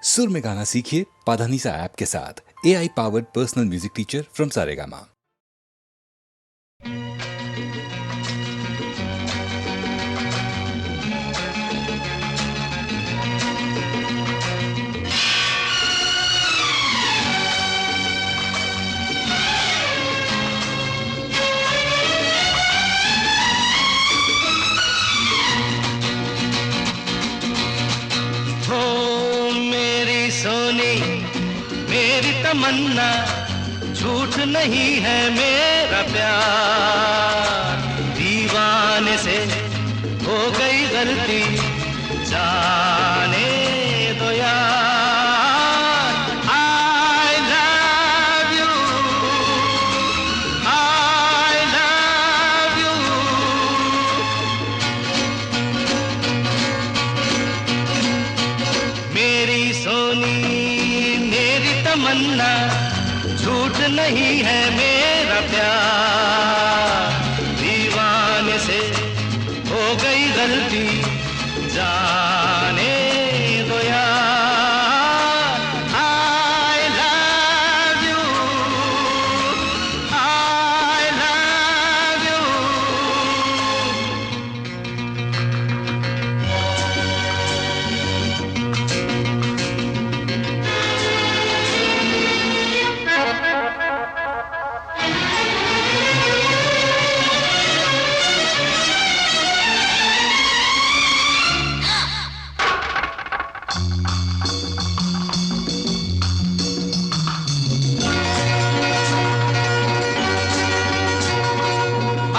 सुर में गाना सीखिए पाधानीसा ऐप के साथ। AI powered personal music teacher from Saregama. सोनी मेरी तमन्ना, झूठ नहीं है मेरा प्यार। दीवाने से हो गई गलती, जाने दो यार। I love you, I love you। मेरी सोनी मेरी तमन्ना, झूठ नहीं है मेरा प्यार। दीवाने से हो गई गलती, जाने दो यार। I love you, I love you।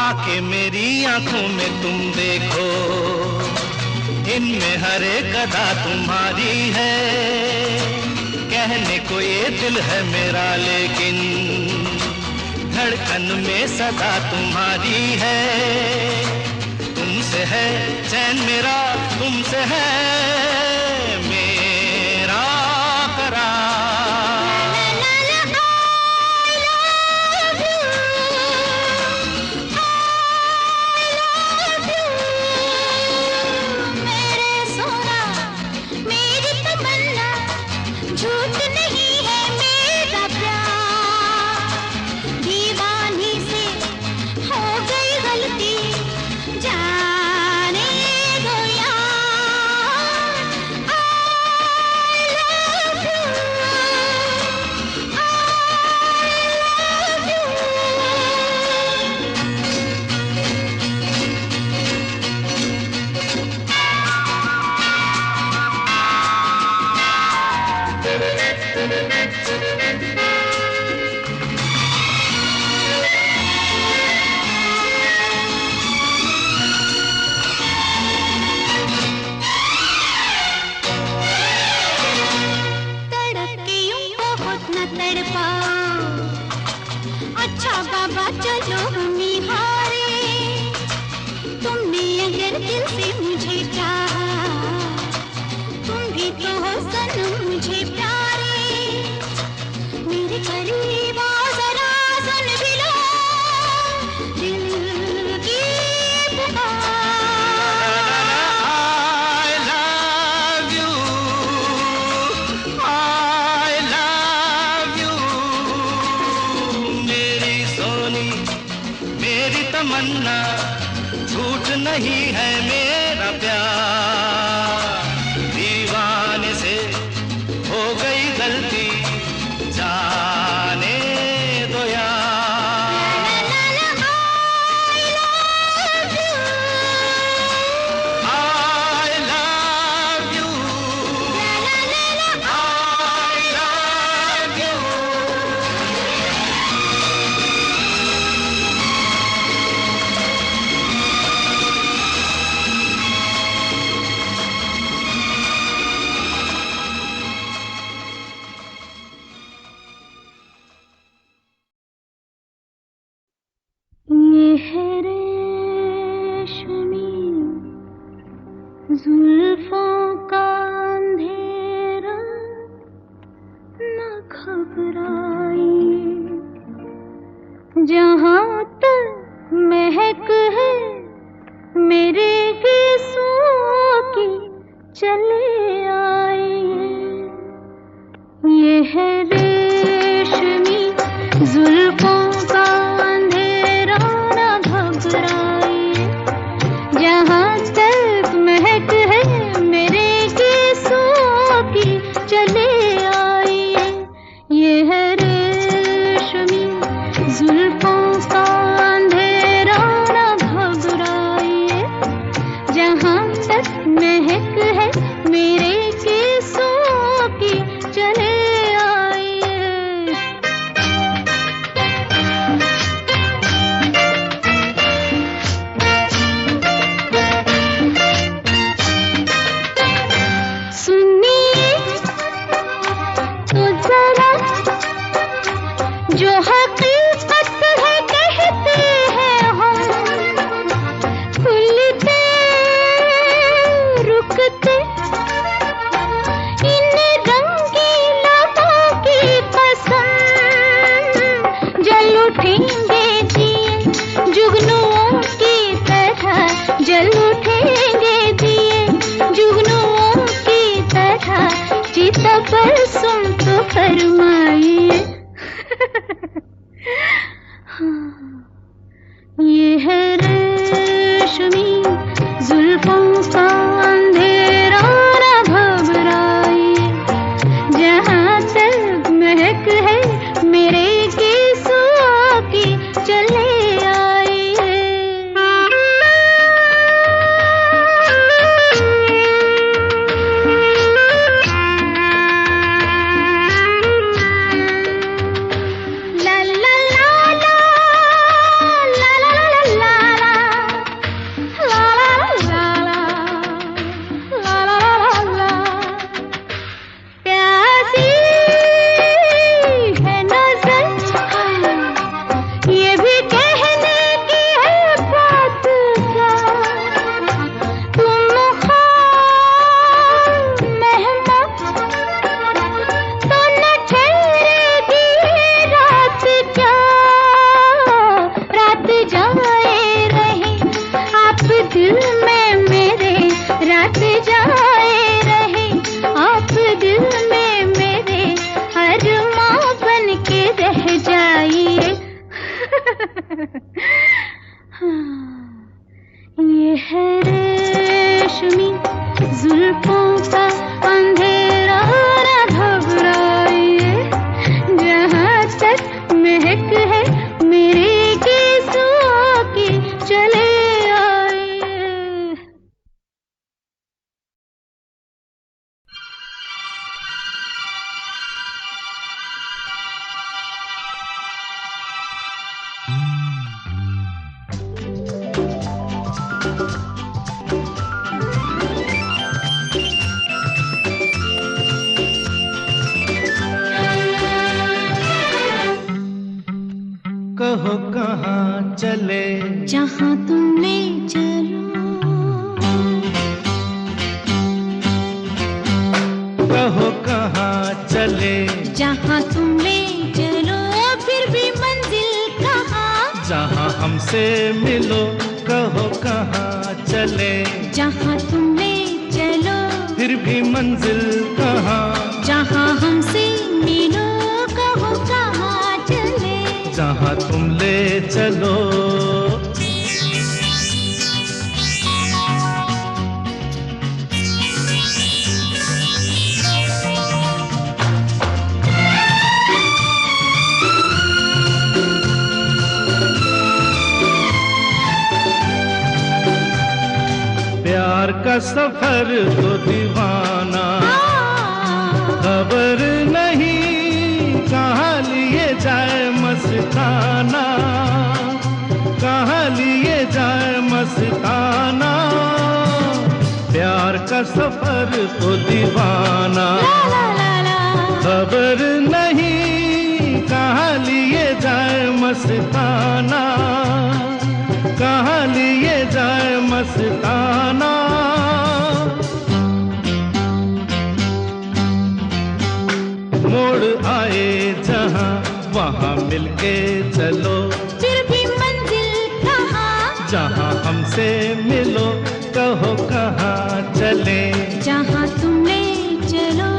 आके मेरी आंखों में तुम देखो, इनमें हर एक अदा तुम्हारी है। कहने को ये दिल है मेरा, लेकिन धड़कन में सदा तुम्हारी है। तुमसे है चैन मेरा, तुमसे है मेरा करार। झूठ नहीं है मेरा प्यार। दीवानी से हो गई गलती, जाने दो यार। I love you, I love you। तड़प के यूं बहुत न तड़पाओ, अच्छा बाबा चलो हम हारे। तुमने अगर दिल से मुझे चाहा, तुम भी तो हो सनम मुझे प्यारे। मेरे करीब आओ जरा, सुन भी लो दिल की पुकार। I love you, I love you। मेरी सोनी मेरी तमन्ना, झूठ नहीं है मेरा प्यार। दीवाने से हो गई गलती, जाने दो यार। I love you, I love you। ये है रेशमी जुल्फों का अंधेरा, न घबराइए। जहाँ तक महक है मेरे गीसों की, चले आइए। है रेशमी जुल्फों का अंधेरा, न घबराइए। जहाँ तक महक है मेरे केसों की, चले आइए। ये है रेशमी जुल्फों का अंधेरा, न घबराइए। जहाँ तक महक है मेरे केसों की, चले आइए। सुनिए तो जरा, जो हकीकत है कहते हैं हम, खुलते रुकते इन रंगीलों की पसंद, जल उठेंगे दिए जुगनुओं की तरह, जल उठेंगे दिए जुगनुओं की तरह। चिता पर सुन तो फरमाइए। ये है रेशमी जुल्फों का अंधेरा, न घबराइए। जहाँ तक महक है मेरे केसों की, चले आइए। ला ला ला ला, ला ला ला ला ला, ला ला ला ला, ला ला ला ला। प्यासी है नजर, ये भी कहने की है बात क्या। तुम खाब मेहमान तो न ठहरेगी रात क्या। रात जाए रहे आप दिल में मेरे, रात जाए रहे आप दिल में मेरे, अरमां बन के रह जाइए। ये है रेशमी जुल्फों का अंधेरा, न घबराइए। जहाँ तक महक है मेरे केसों की, चले आइए। कहो कहाँ चले, जहाँ तुम ले चलो, कहो कहाँ चले, जहाँ तुम ले चलो। फिर भी मंजिल कहाँ, जहाँ हमसे मिलो। कहो कहाँ चले, जहाँ तुम ले चलो। फिर भी मंजिल कहाँ, जहाँ हमसे मिलो। कहो कहाँ चले, जहाँ तुम ले चलो। प्यार का सफर तो दीवाना, खबर नहीं कहाँ लिए जाए मस्ताना, कहाँ लिए जाए मस्ताना। प्यार का सफर तो दीवाना, खबर नहीं कहाँ लिए जाए मस्ताना, कहाँ लिए जाए मस्ताना। मोड़ आए जहाँ वहाँ मिलके चलो। फिर भी मंजिल कहाँ, जहाँ हमसे मिलो। कहो कहाँ चले, जहाँ तुम ले चलो।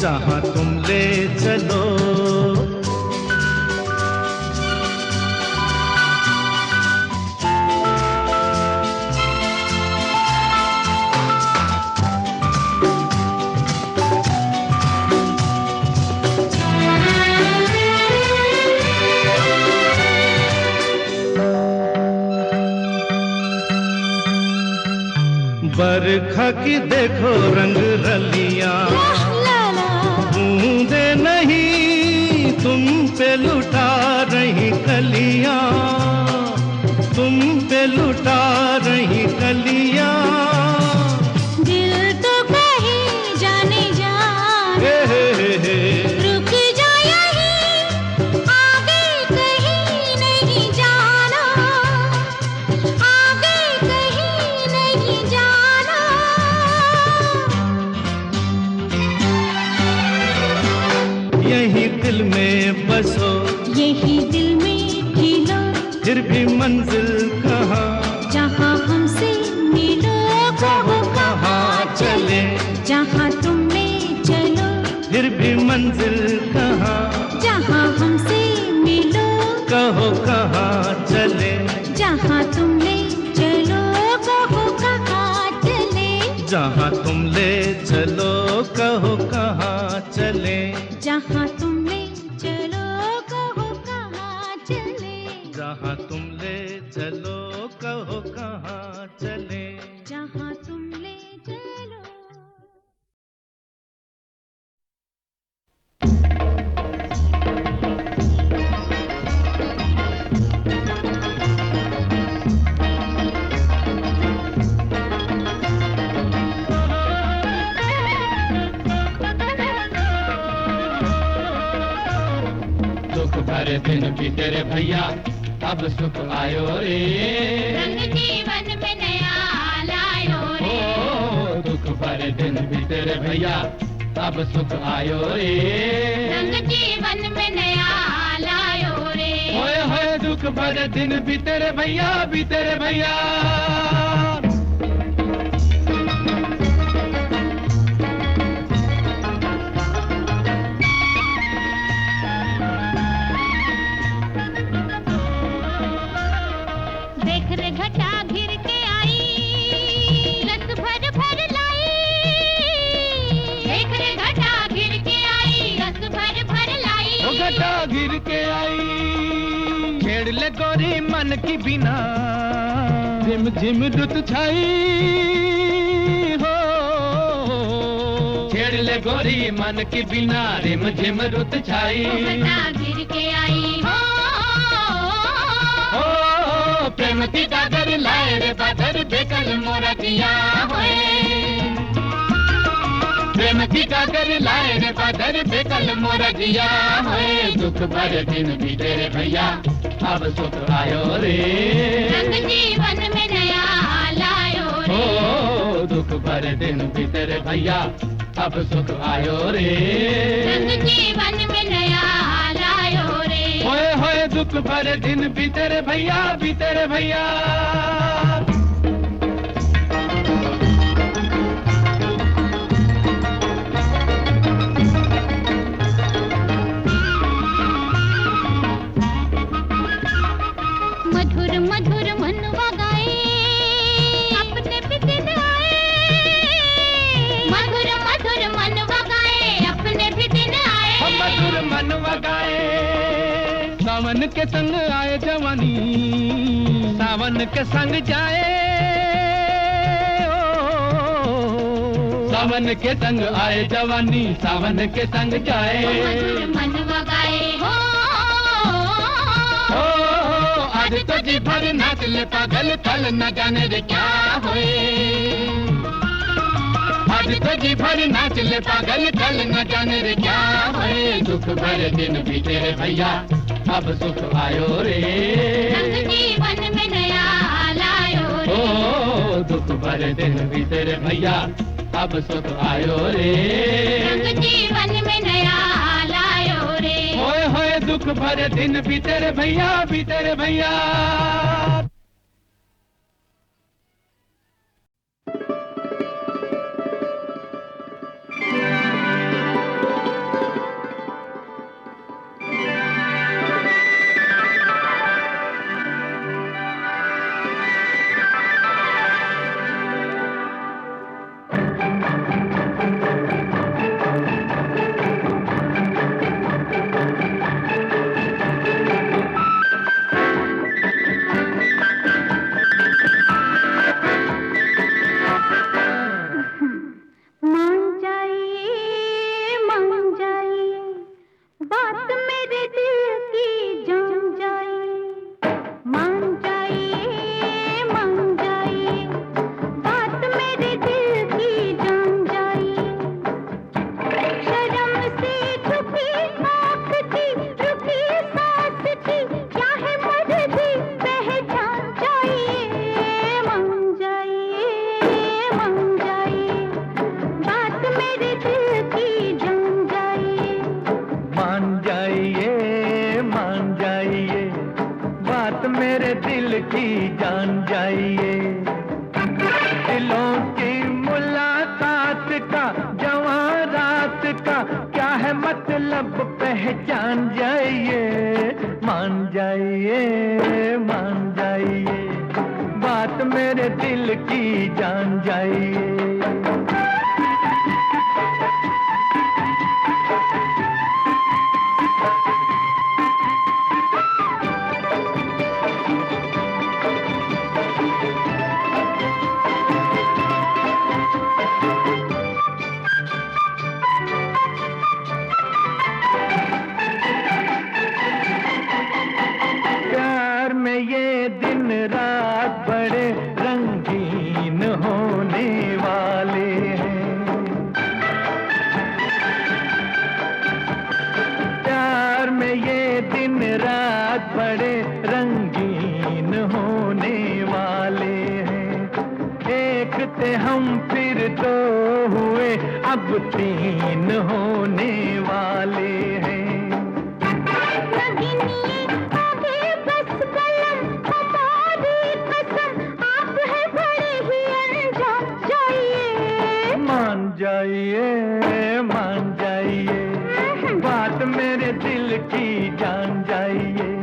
जहाँ तुम ले चलो। बरखा की देखो रंग रलियां, बूंदे नहीं तुम पे लुटा रही कलियां, तुम पे लुटा रही कलियां। दिल तो कहीं जाने जाना, रुक जा यहीं, आगे कहीं नहीं जाना, आगे कहीं नहीं जाना। यही दिल में बसो, यही दिल में खिलो, फिर भी मंजिल कहाँ, जहाँ हमसे मिलो, कहो कहाँ चले, जहाँ तुम ले चलो, फिर भी मंजिल कहाँ, जहाँ हमसे मिलो, कहो कहाँ चले, जहाँ तुम ले चलो, कहो कहाँ चले, जहाँ तुम ले चलो, कहो कहाँ चले, जहाँ तुम ले चलो, कहो कहाँ चले, जहाँ तुम ले चलो, कहो कहाँ चले। जहाँ तुम ले चलो। दुख भरे दिन बीते रे भैया, अब सुख आयो रे, रंग जीवन में नया लायो रे, ओ दुख भरे दिन बीते रे भैया, अब सुख आयो रे, रंग जीवन में नया लायो रे। होए होए दुख भरे दिन बीते रे भैया, बीते रे भैया। देख रे घटा घिर के आई, रस भर भर लाई, देख रे घटा घिर के आई, रस भर भर लाई। ओ घटा गिर के आई, छेड़ ले गोरी मन की बिना, झिम झिम रुत छाई हो, छेड़ ले गोरी मन की बिना, रिम झिम रुत छाई। घटा गिर के आई हो, ओ प्रेम की डागर लाए रे बादर, बेकल मोरा जिया होए, प्रेम की डागर लाए रे बादर, बेकल मोरा जिया होए। दुख भरे दिन बीते रे भैया, अब सुख आयो रे, रंग जीवन में नया लायो रे, ओ दुख भरे दिन बीते रे भैया, अब सुख आयो रे, रंग जीवन में नया लायो रे। होए होए दुख भरे दिन बीते रे भैया, बीते रे भैया। मधुर मधुर मनवा गाए, अपने भी दिन आए, मधुर मधुर मनवा गाए, अपने भी दिन आए। हम मधुर मनवा गाए, सावन के संग आए जवानी, सावन के संग जाए, ओ सावन के संग आए जवानी, सावन के संग जाए। मधुर मनवा गाए हो, आज तो जी भर नाच ले पागल, कल न जाने रे क्या होए, आज तो जी भर नाच ले पागल, कल न जाने रे क्या होए। दुख भरे दिन बीते रे भैया, अब सुख आयो रे, रंग जीवन में नया लायो रे, ओ दुख भरे दिन बीते रे भैया, अब सुख आयो रे, रंग जीवन में नया लायो रे। होए होए दुख भरे दिन बीते रे भैया, बीते रे भैया। बात मेरे दिल की जान जाइए। दिलों की मुलाकात का, जवां रात का क्या है मतलब पहचान जाइए। मान जाइए, मान जाइए, बात मेरे दिल की जान जाइए। प्यार में ये दिन रात बड़े रंगीन होने वाले हैं। प्यार में ये दिन रात बड़े रंगीन होने वाले हैं। एक थे हम फिर दो हुए, अब तीन होने वाले हैं। मान जाइए, मान जाइए, बात मेरे दिल की जान जाइए।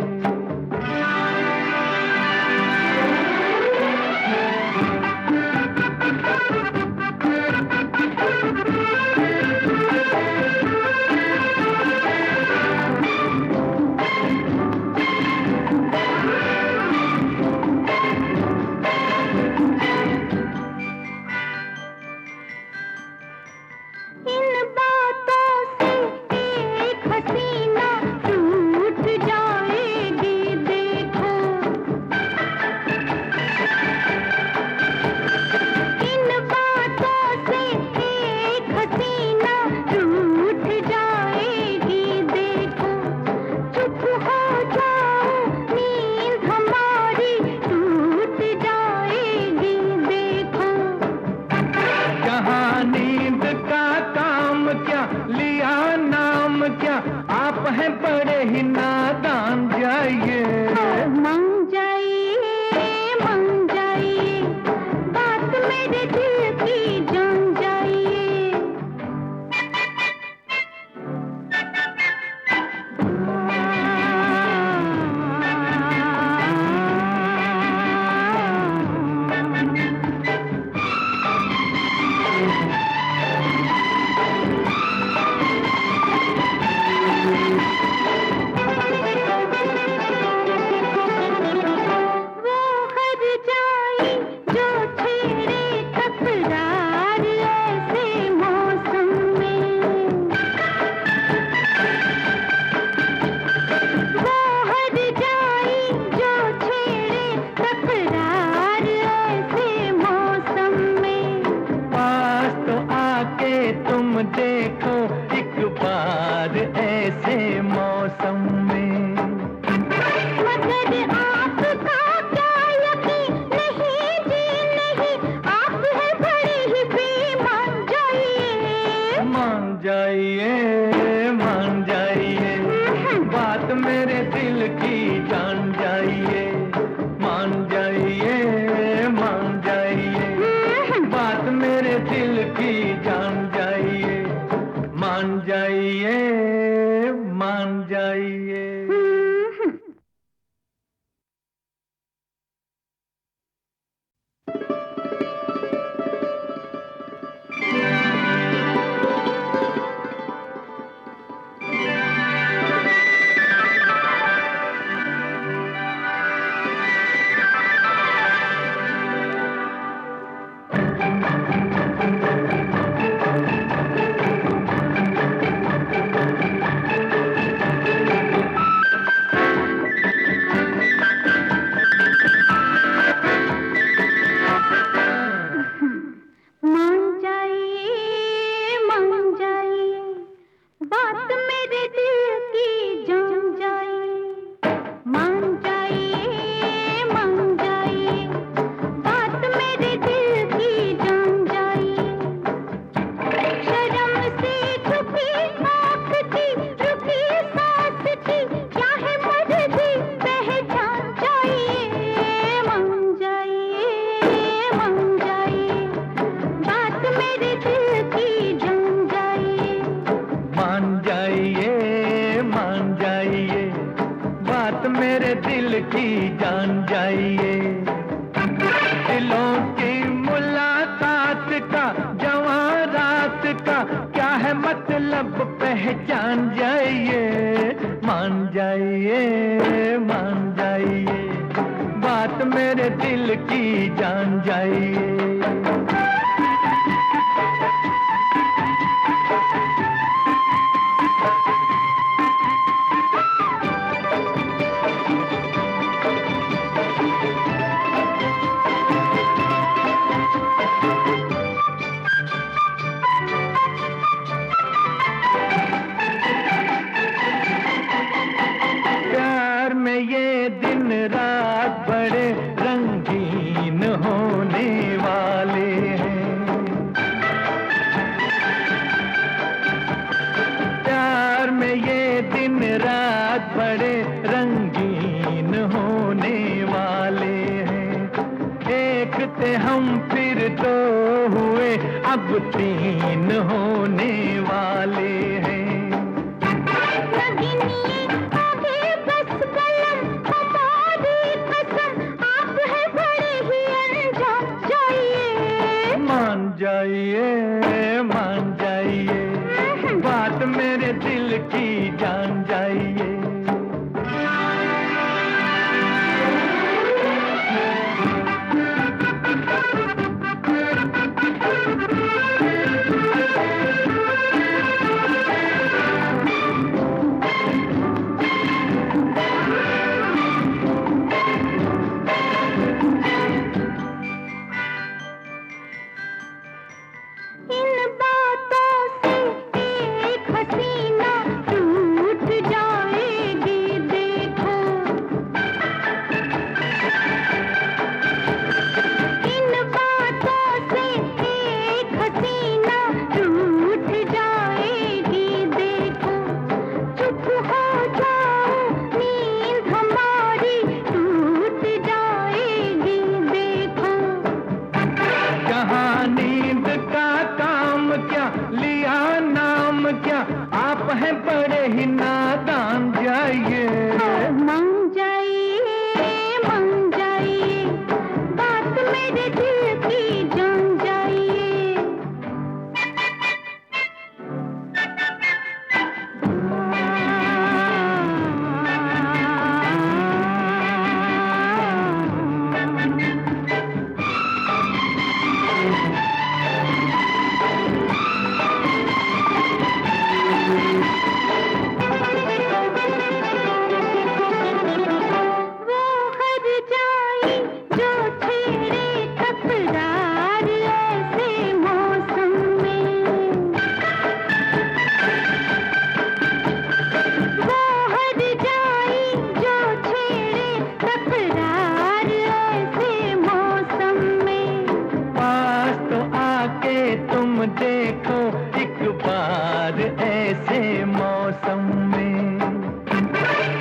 मेरे दिल की जान जाइए। दिलों की मुलाकात का, जवां रात का क्या है मतलब पहचान जाइए। मान जाइए, मान जाइए, बात मेरे दिल की जान जाइए। प्यार में ये दिन रात बड़े रंगीन होने वाले हैं। प्यार में ये दिन रात बड़े रंगीन होने वाले हैं। एक थे हम फिर दो हुए, अब तीन होने वाले हैं। मान जाइए, मान जाइए, बात मेरे दिल की जान जाइए। आप हैं बड़े ही नादान, जाइए। मान जाइए, मान जाइए, बात मेरे दिल की जान जाइए। देखो एक बार ऐसे मौसम में,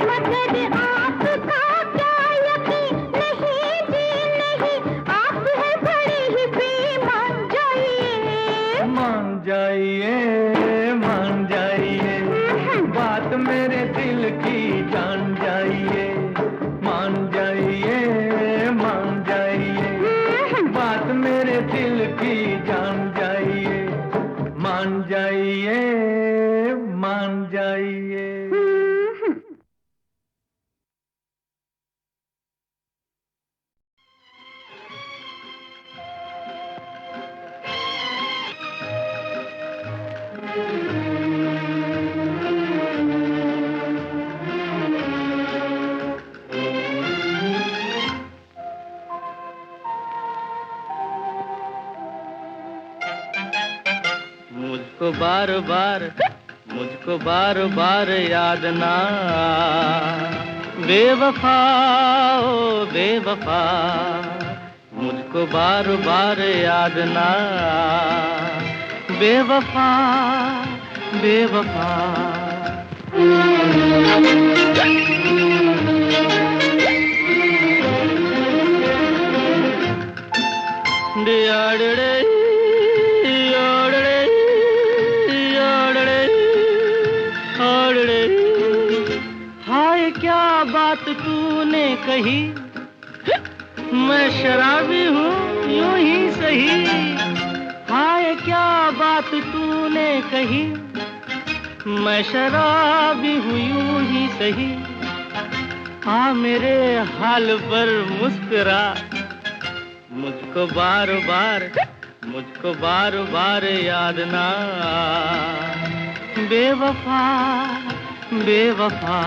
मगर आपका क्या यकीन नहीं जी नहीं, आप हैं बड़े ही बेईमान, जाइए। मान जाइए, मान जाइए, बात मेरे दिल की जान जाइए। मान जाइए, मान जाइए, बात मेरे दिल की जान जाइए। मान जाइए, मान जाइए। मुझको बार बार याद ना, बेवफा ओ बेवफा, मुझको बार बार याद ना, बेवफा बेवफा। हाय क्या बात तू तूने कही, मैं शराबी हूँ यूं ही सही। हाय क्या बात तूने कही, मैं शराबी हूँ यूं ही सही। हाँ मेरे हाल पर मुस्कुरा, मुझको बार बार याद ना बेवफा बेवफा।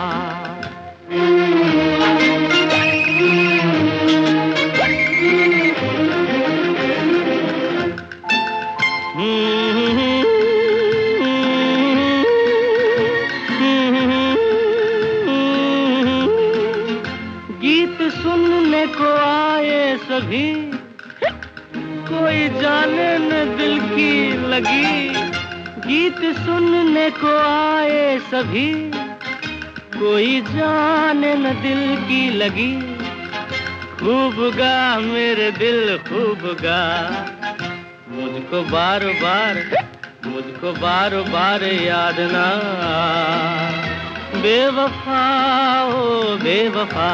गीत सुनने को आए सभी, कोई जाने न दिल की लगी। गीत सुनने को आए सभी, कोई जाने न दिल की लगी। खूब गा मेरे दिल खूब गा, मुझको बार बार याद ना बेवफा ओ बेवफा।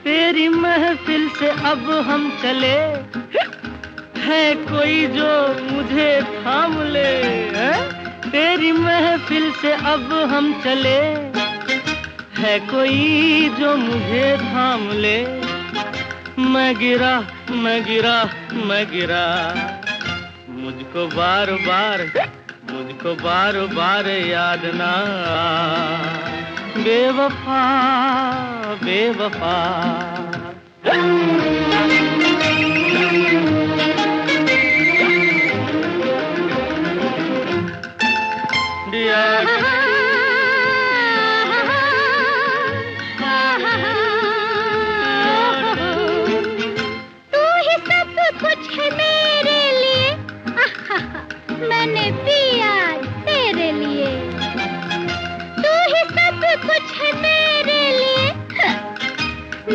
तेरी महफिल से अब हम चले, है कोई जो मुझे थाम ले। तेरी महफिल से अब हम चले, है कोई जो मुझे थाम ले। मैं गिरा मुझको बार बार याद ना बेवफा बेवफा। तू ही सब कुछ है मेरे लिए, मैंने पिया तेरे लिए। तू ही सब कुछ है मेरे लिए,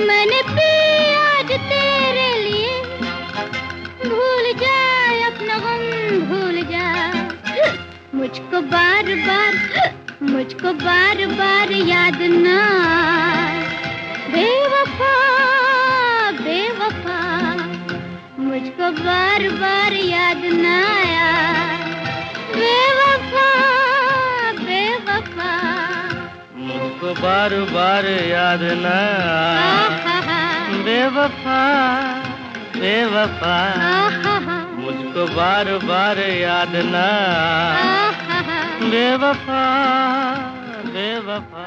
मैंने पिया आज तेरे लिए। भूल जा अपना गम भूल जा, मुझको बार बार याद ना बेवफा बेवफा। मुझको बार बार याद ना आया बेवफा बेवफा। मुझको बार याद ना बेवफा बेवफा। मुझको बार याद ना बेवफा बेवफा।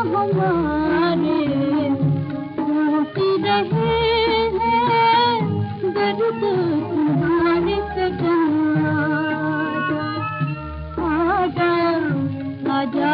हमारे टूट रहे हैं दर्द तुम्हारे सजना आजा आजा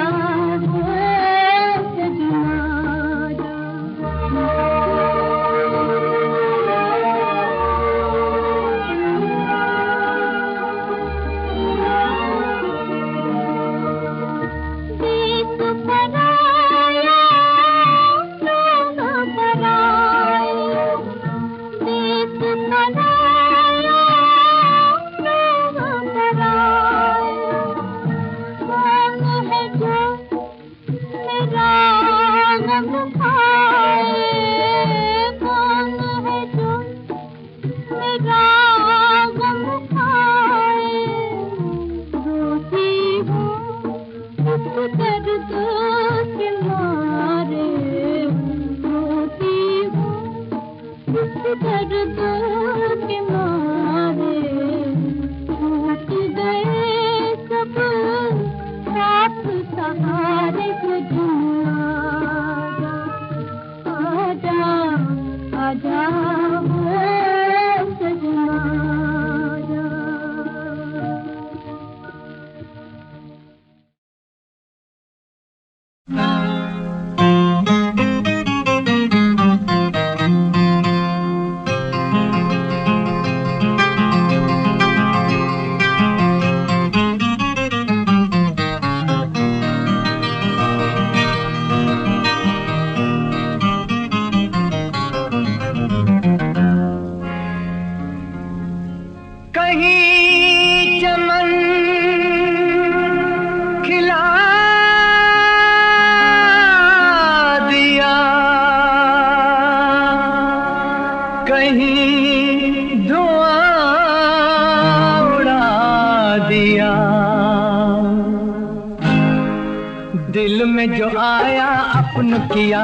दिल में जो आया अपन किया,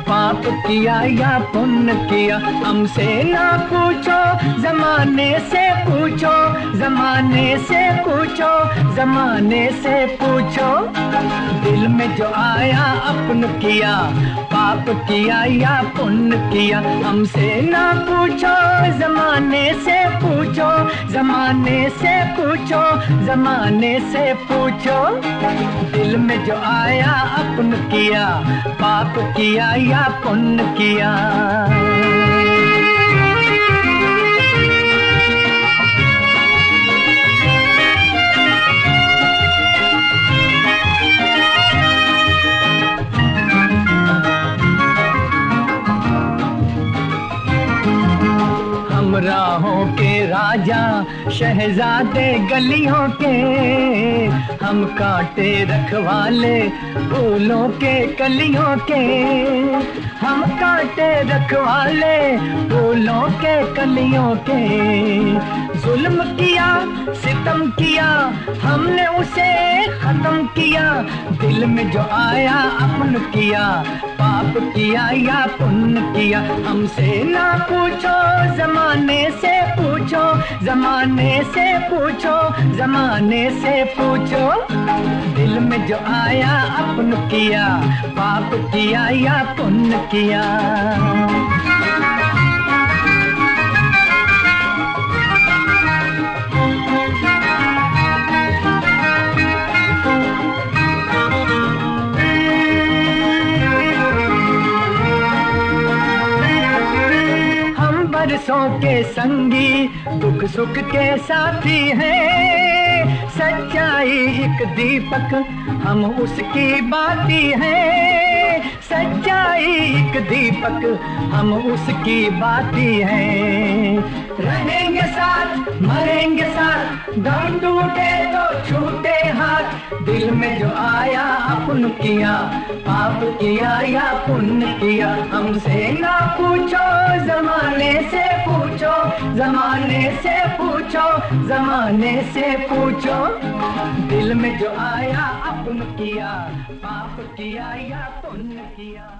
पाप किया या पुण्य किया, हमसे ना पूछो जमाने से पूछो, जमाने से पूछो, जमाने से पूछो। दिल में जो आया अपन किया, पाप किया या पुण्य किया, हमसे ना पूछो जमाने से पूछो, जमाने से पूछो, जमाने से पूछो। दिल में जो आया अपन किया, पाप किया या पुण्य किया। राहों के राजा शहजादे गलियों के, हम कांटे रखवाले फूलों के कलियों के, हम कांटे रखवाले फूलों के कलियों के। जुल्म किया सितम किया हमने उसे खत्म किया, दिल में जो आया अपन किया, पाप किया या पुण्य किया, हमसे ना पूछो जमाने से पूछो, जमाने से पूछो, जमाने से पूछो। दिल में जो आया अपन किया, पाप किया या पुण्य किया। बरसों के संगी दुख सुख के साथी हैं, सच्चाई एक दीपक हम उसकी बाती हैं, सच्चाई एक दीपक हम उसकी बाती हैं। रहेंगे साथ मरेंगे साथ, दम टूटे तो छूटे हाथ। दिल में जो आया अपन किया, पाप किया या पुण्य किया, हमसे ना पूछो जमाने से पूछो, जमाने से पूछो, जमाने से पूछो। दिल में जो आया अपन किया, पाप किया या पुण्य किया।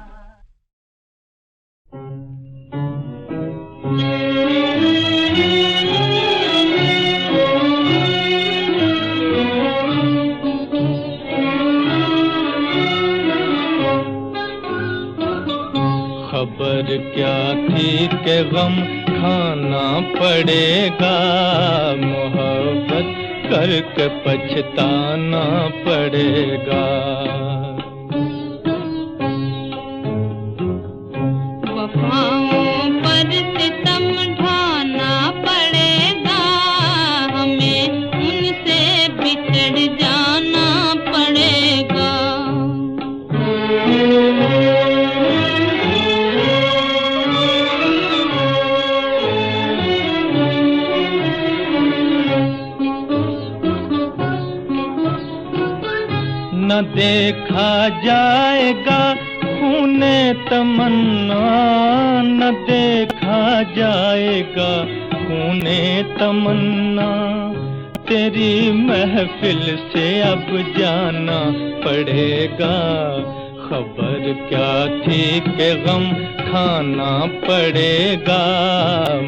खबर क्या थी कि गम खाना पड़ेगा, मोहब्बत करके पछताना पड़ेगा। वफाओं पर सितम ढाना पड़ेगा, हमें उनसे बिछड़ जाना पड़ेगा। न देखा जाएगा खूने तमन्ना, न देखा जाएगा खूने तमन्ना, तेरी महफिल से अब जाना पड़ेगा। खबर क्या थी कि गम खाना पड़ेगा,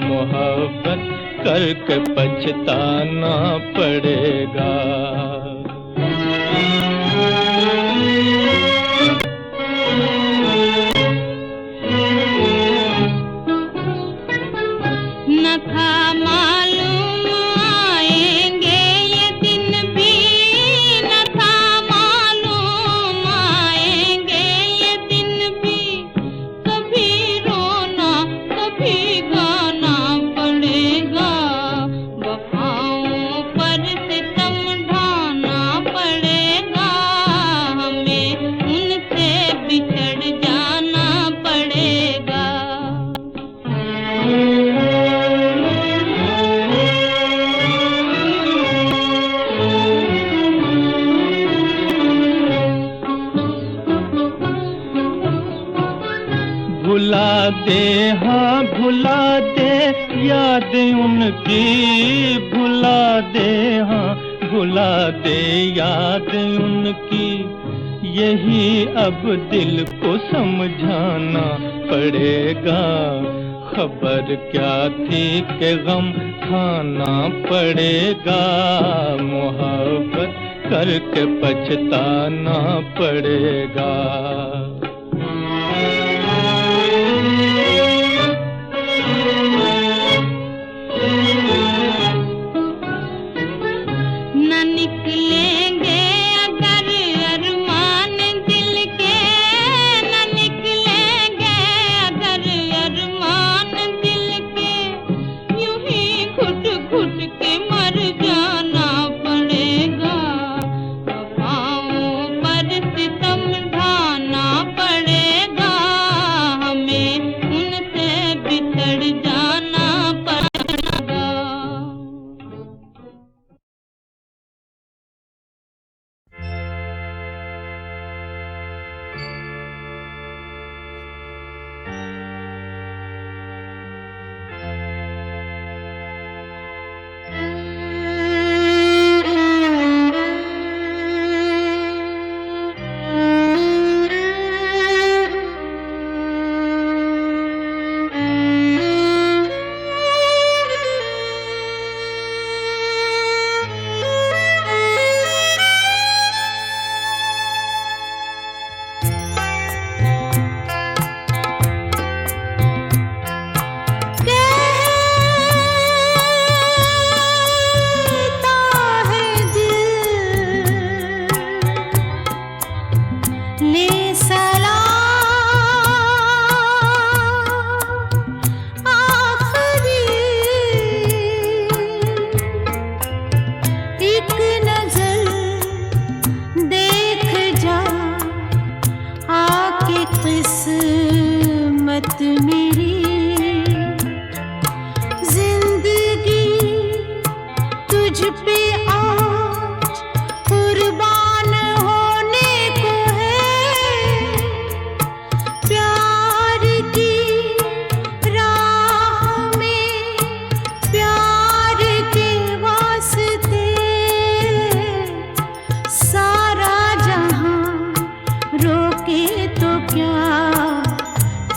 मोहब्बत करके पछताना पड़ेगा। न था मालूम आएंगे ये दिन भी, न था मालूम आएंगे ये दिन भी, कभी रोना कभी गाना पड़ेगा। वफाओं पर सितम ढाना पड़ेगा, हमें उनसे बिछड़ जाना पड़ेगा। भुला दे हाँ भुला दे याद उनकी, भुला दे हाँ भुला दे याद उनकी, यही अब दिल को समझाना पड़ेगा। खबर क्या थी कि गम खाना पड़ेगा, मोहब्बत करके पछताना पड़ेगा। न निकलेंगे अगर अरमान दिल के, न निकलेंगे अगर अरमान दिल के, यूं ही घुट घुट के मर जाना पड़ेगा। वफाओं पर सितम ढाना पड़ेगा, हमें उनसे बिछड़ जाना पड़ेगा।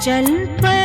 चल पर